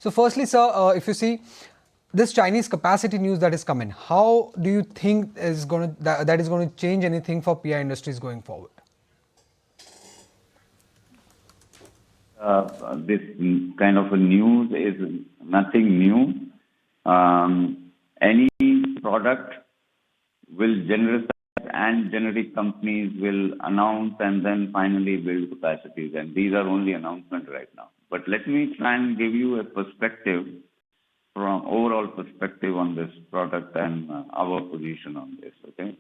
So firstly, sir, if you see this Chinese capacity news that is coming, how do you think that is going to change anything for PI industries going forward? This kind of a news is nothing new. Any product will generate and generic companies will announce and then finally build capacities. And these are only announcements right now. But let me try and give you a perspective from overall perspective on this product and our position on this. Okay.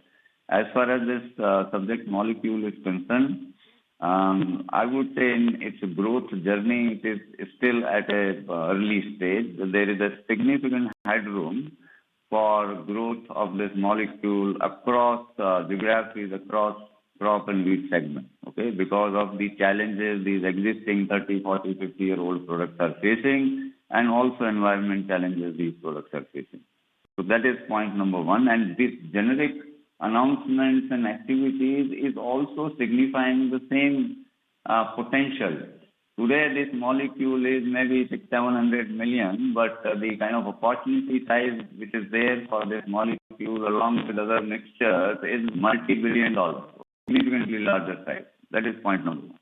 As far as this subject molecule is concerned, I would say in its growth journey, it is still at a early stage. There is a significant headroom for growth of this molecule across geographies, across crop and wheat segments, okay, because of the challenges these existing 30, 40, 50-year-old products are facing and also environment challenges these products are facing. So that is point number one. And this generic announcements and activities is also signifying the same potential. Today, this molecule is maybe 600-700 million, but the kind of opportunity size which is there for this molecule along with other mixtures is multi-billion dollars, significantly larger size. That is point number one.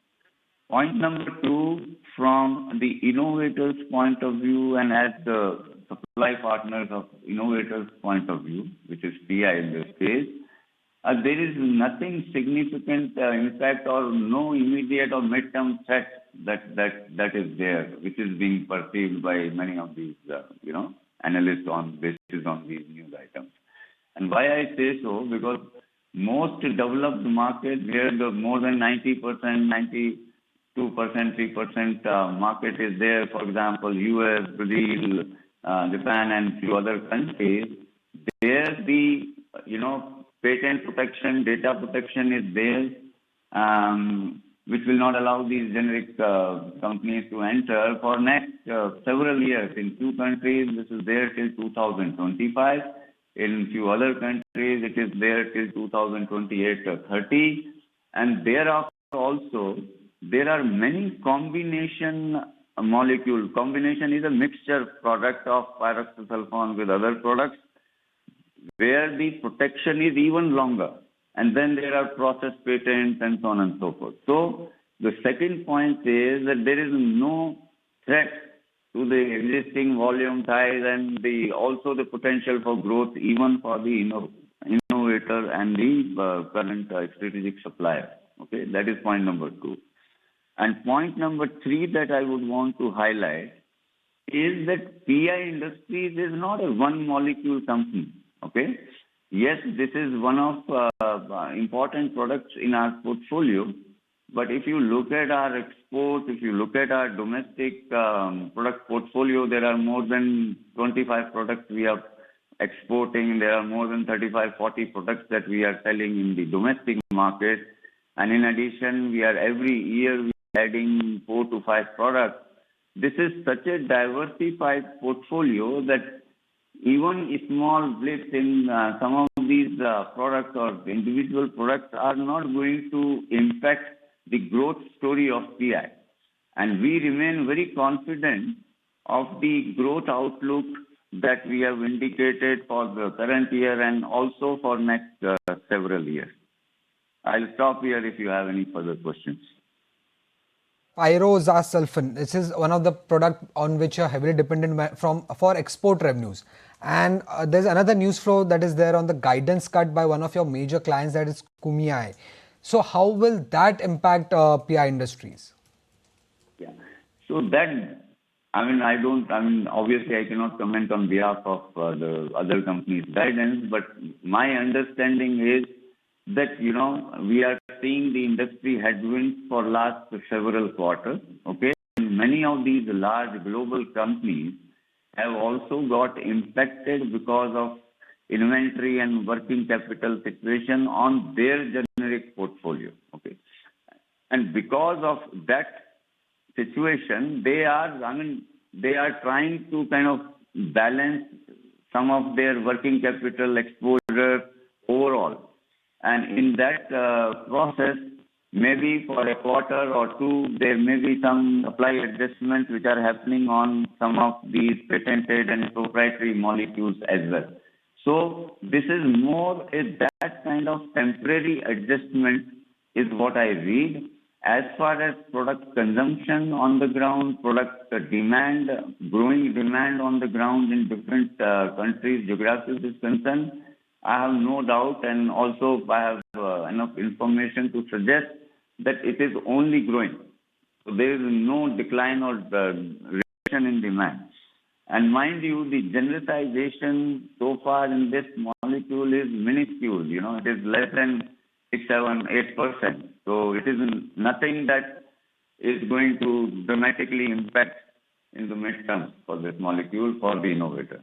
Point number two, from the innovators' point of view and as the supply partners of innovators' point of view, which is PI in this case, there is nothing significant impact or no immediate or midterm threat that is there, which is being perceived by many of these analysts on basis on these news items. And why I say so, because most developed markets where the more than 90%, 92%, 3% market is there, for example, US, Brazil, Japan, and few other countries, there the patent protection, data protection is there, which will not allow these generic companies to enter for next several years. In few countries, this is there till 2025. In few other countries, it is there till 2028 or 30. And thereafter also, there are many combination molecule. Combination is a mixture product of pyroxasulfone with other products, where the protection is even longer. And then there are process patents and so on and so forth. So the second point is that there is no threat to the existing volume ties and also the potential for growth even for the innovator and the current strategic supplier. Okay, that is point number two. And point number three that I would want to highlight is that PI Industries is not a one molecule company. Okay. Yes, this is one of important products in our portfolio. But if you look at our export, if you look at our domestic product portfolio, there are more than 25 products we are exporting. There are more than 35, 40 products that we are selling in the domestic market. And in addition, we are every year adding 4 to 5 products. This is such a diversified portfolio that even small blips in some of these products or individual products are not going to impact the growth story of PI. And we remain very confident of the growth outlook that we have indicated for the current year and also for next several years. I'll stop here if you have any further questions. Pyroxasulfone. This is one of the products on which you are heavily dependent for export revenues. And there's another news flow that is there on the guidance cut by one of your major clients, that is Kumai. So how will that impact PI Industries? Yeah. So that, obviously I cannot comment on behalf of the other company's guidance, but my understanding is that, we are seeing the industry headwinds for last several quarters, okay? And many of these large global companies have also got impacted because of inventory and working capital situation on their generic portfolio, okay? And because of that situation, they are trying to kind of balance some of their working capital exposure overall. And in that process, maybe for a quarter or two, there may be some supply adjustments which are happening on some of these patented and proprietary molecules as well. So this is more that kind of temporary adjustment is what I read. As far as product consumption on the ground, product demand, growing demand on the ground in different countries, geographies is concerned, I have no doubt, and also I have enough information to suggest that it is only growing. So there is no decline or reduction in demand. And mind you, the genericization so far in this molecule is minuscule. It is less than 6, 7, 8%. So it is nothing that is going to dramatically impact in the midterm for this molecule for the innovator.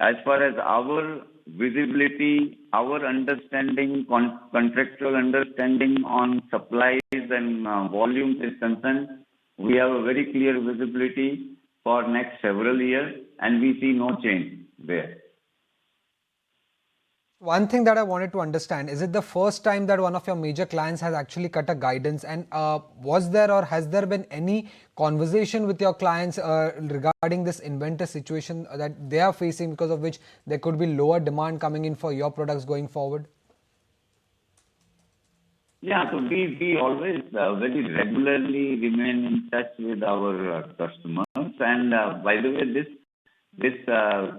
As far as our visibility, our understanding, contractual understanding on supplies and volumes is concerned, we have a very clear visibility for next several years, and we see no change there. One thing that I wanted to understand, is it the first time that one of your major clients has actually cut a guidance, and was there or has there been any conversation with your clients regarding this inventory situation that they are facing, because of which there could be lower demand coming in for your products going forward? Yeah, so we always very regularly remain in touch with our customers. And by the way, this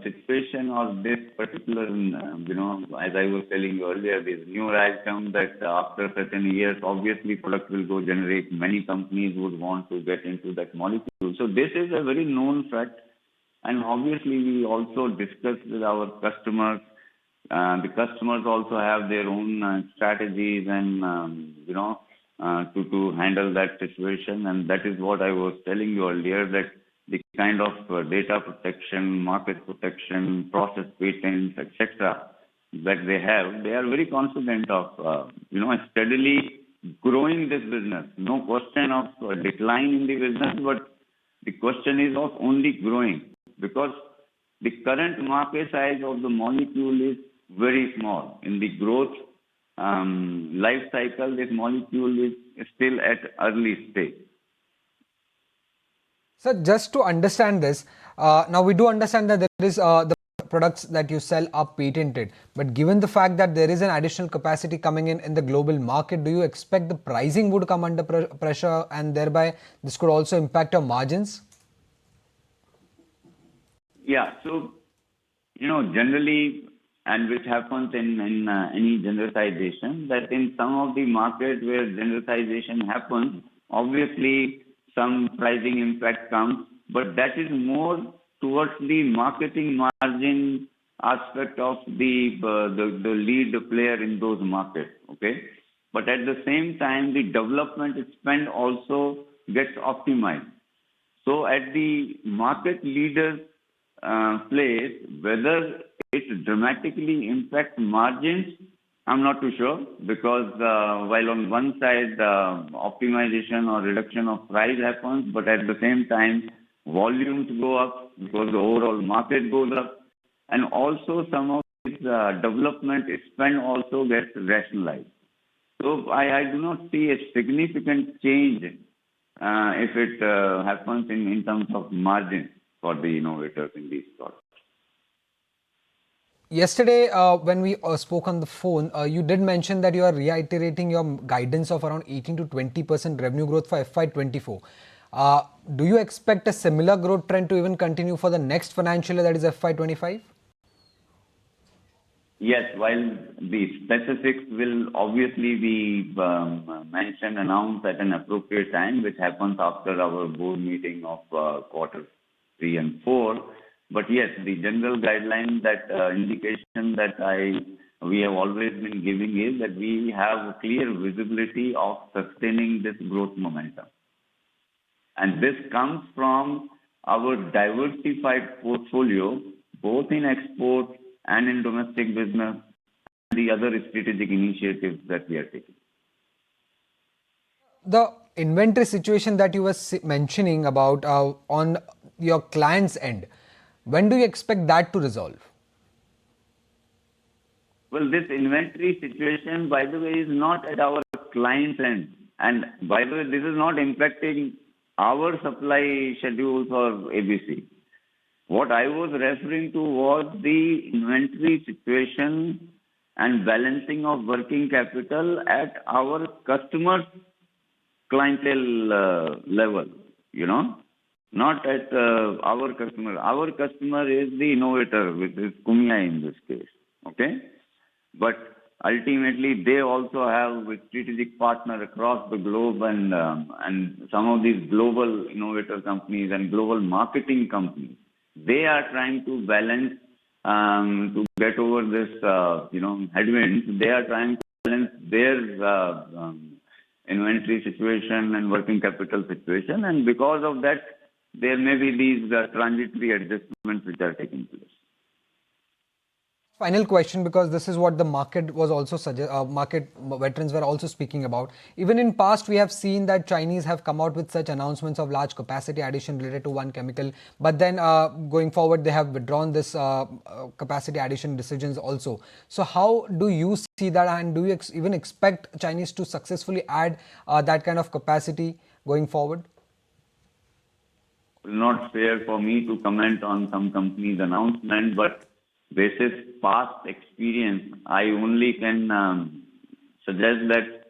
situation or this particular, as I was telling you earlier, this new item that after certain years, obviously product will go generic. Many companies would want to get into that molecule. So this is a very known fact. And obviously we also discuss with our customers. The customers also have their own strategies and, to handle that situation. And that is what I was telling you earlier, that the kind of data protection, market protection, process patents, etc., that they have, they are very confident of, steadily growing this business. No question of decline in the business, but the question is of only growing, because the current market size of the molecule is very small. In the growth life cycle, this molecule is still at early stage. So just to understand this, now we do understand that there is the products that you sell are patented, but given the fact that there is an additional capacity coming in the global market, do you expect the pricing would come under pressure, and thereby this could also impact your margins? Yeah, so generally, and which happens in any genericization, that in some of the markets where genericization happens, obviously some pricing impact comes, but that is more towards the marketing margin aspect of the lead player in those markets, okay? But at the same time, the development spend also gets optimized. So at the market leader's place, whether it dramatically impacts margins, I'm not too sure, because while on one side optimization or reduction of price happens, but at the same time volumes go up because the overall market goes up, and also some of this development spend also gets rationalized. So I do not see a significant change if it happens in terms of margin for the innovators in these products. Yesterday, when we spoke on the phone, you did mention that you are reiterating your guidance of around 18 to 20% revenue growth for FY24. Do you expect a similar growth trend to even continue for the next financial year, that is FY25? Yes, while the specifics will obviously be mentioned, announced at an appropriate time, which happens after our board meeting of quarter 3 and 4. But yes, the general guideline, that indication that we have always been giving is that we have clear visibility of sustaining this growth momentum. And this comes from our diversified portfolio, both in export and in domestic business, and the other strategic initiatives that we are taking. The inventory situation that you were mentioning about on your client's end, when do you expect that to resolve? Well, this inventory situation, by the way, is not at our client's end. And by the way, this is not impacting our supply schedule for ABC. What I was referring to was the inventory situation and balancing of working capital at our customers' clientele level, not at our customer. Our customer is the innovator, which is Kumia in this case, okay? But ultimately, they also have a strategic partner across the globe, and some of these global innovator companies and global marketing companies, they are trying to balance to get over this, headwinds. They are trying to balance their inventory situation and working capital situation, and because of that, there may be these transitory adjustments which are taking place. Final question, because this is what the market was also market veterans were also speaking about. Even in past, we have seen that Chinese have come out with such announcements of large capacity addition related to one chemical, but then going forward, they have withdrawn this capacity addition decisions also. So how do you see that, and do you even expect Chinese to successfully add that kind of capacity going forward? It's not fair for me to comment on some company's announcement, but basis past experience, I only can suggest that,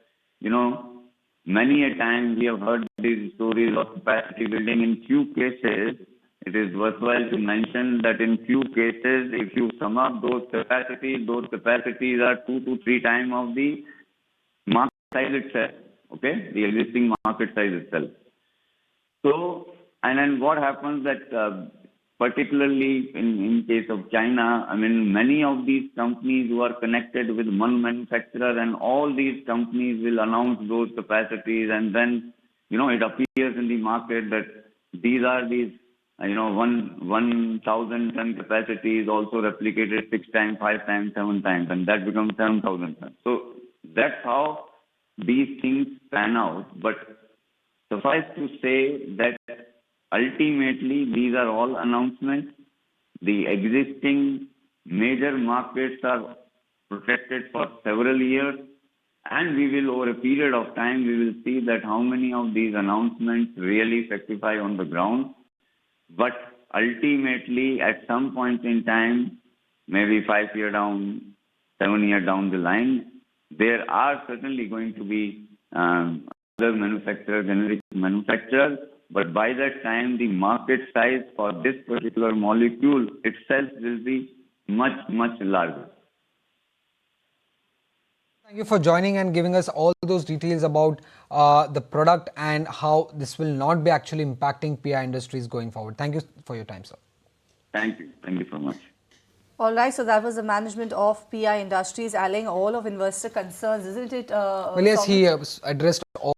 many a time we have heard these stories of capacity building. In few cases, it is worthwhile to mention that in few cases, if you sum up those capacities are 2 to 3 times of the market size itself, okay, the existing market size itself. So, and then what happens that particularly in case of China, many of these companies who are connected with one manufacturer, and all these companies will announce those capacities, and then, it appears in the market that these are 1,000 ton capacities also replicated 6 times, 5 times, 7 times, and that becomes 7,000 tons. So that's how these things pan out. But suffice to say that ultimately, these are all announcements. The existing major markets are protected for several years, and we will, over a period of time, we will see that how many of these announcements really fructify on the ground. But ultimately, at some point in time, maybe 5 years down, 7 years down the line, there are certainly going to be other manufacturers, generic manufacturers. But by that time, the market size for this particular molecule itself will be much, much larger. Thank you for joining and giving us all those details about the product and how this will not be actually impacting PI Industries going forward. Thank you for your time, sir. Thank you. Thank you so much. All right, so that was the management of PI Industries allaying all of investor concerns, isn't it? Well, yes, he addressed all